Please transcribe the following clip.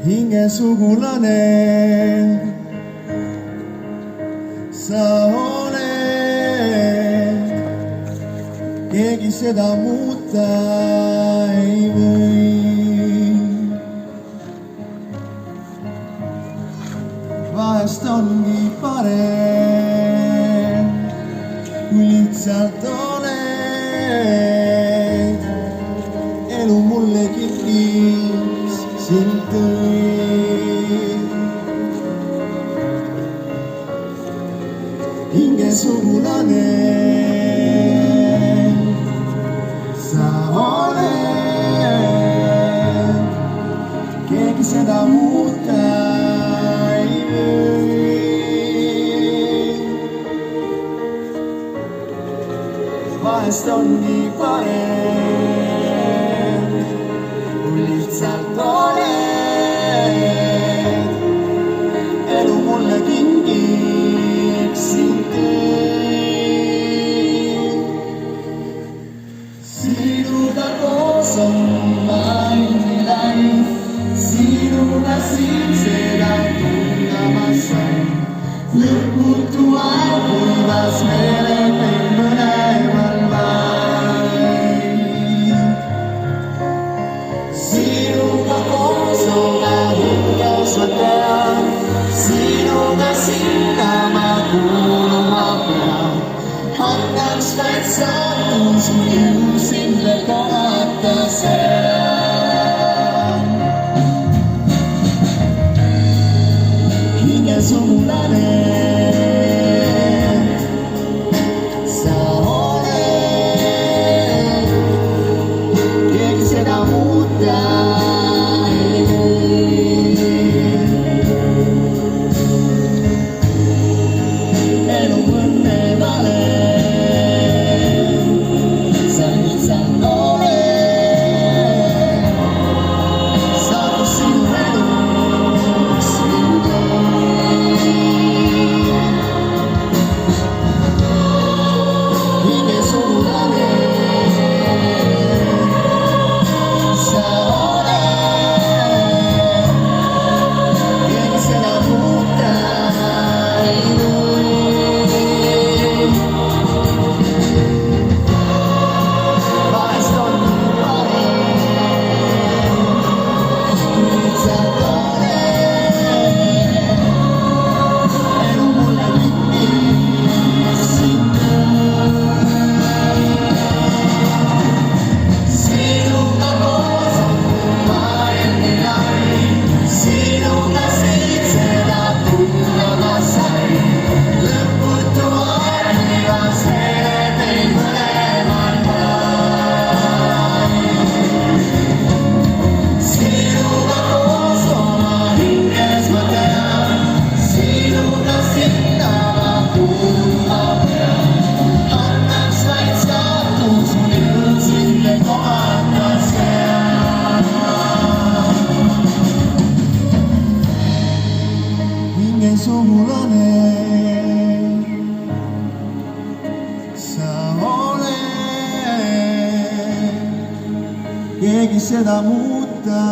hingesugulane sa oled, keegi seda muuta ei või. Vahest ongi parem, kui lihtsalt oled. Elu mulle kikis sind tõi. Hingesugulane sa oled, keegi seda muuta ei või. Vahest ongi parem, kui lihtsalt oled. Elu mulle kingiks sind tõi. Sinuga koos on maailmi läinud, sinuga siin seda tundma sain. Lõputu aeg hulvas meeled meil mõlemal vaid. Sinuga koos oma hinges ma tean, sinuga sinna ma kuuluma pean. Annaks vaid saatus mu jõu sind veel kohata seal. Hingesugulane sa oled, keegi seda muuta ei või. Elu õnne vale, sa lihtsalt oled. Saatus sinu eluks mind tõi. Hingesugulane sa oled, keegi seda muuta ei või. Vahest on parem, kui lihtsalt oled. Elu mulle kingis sind tõi. Sinuga koos on maailmi läinud, sinuga siit seda tundma sain. Lõputu aeg hulvas meeled meil mõlemal vaid. Sinuga koos oma hinges ma tean, sinuga sinna ma kuuluma pean. Annaks vaid saatus mu jõud sind veel kohata seal. Hingesugulane sa oled, keegi seda muuta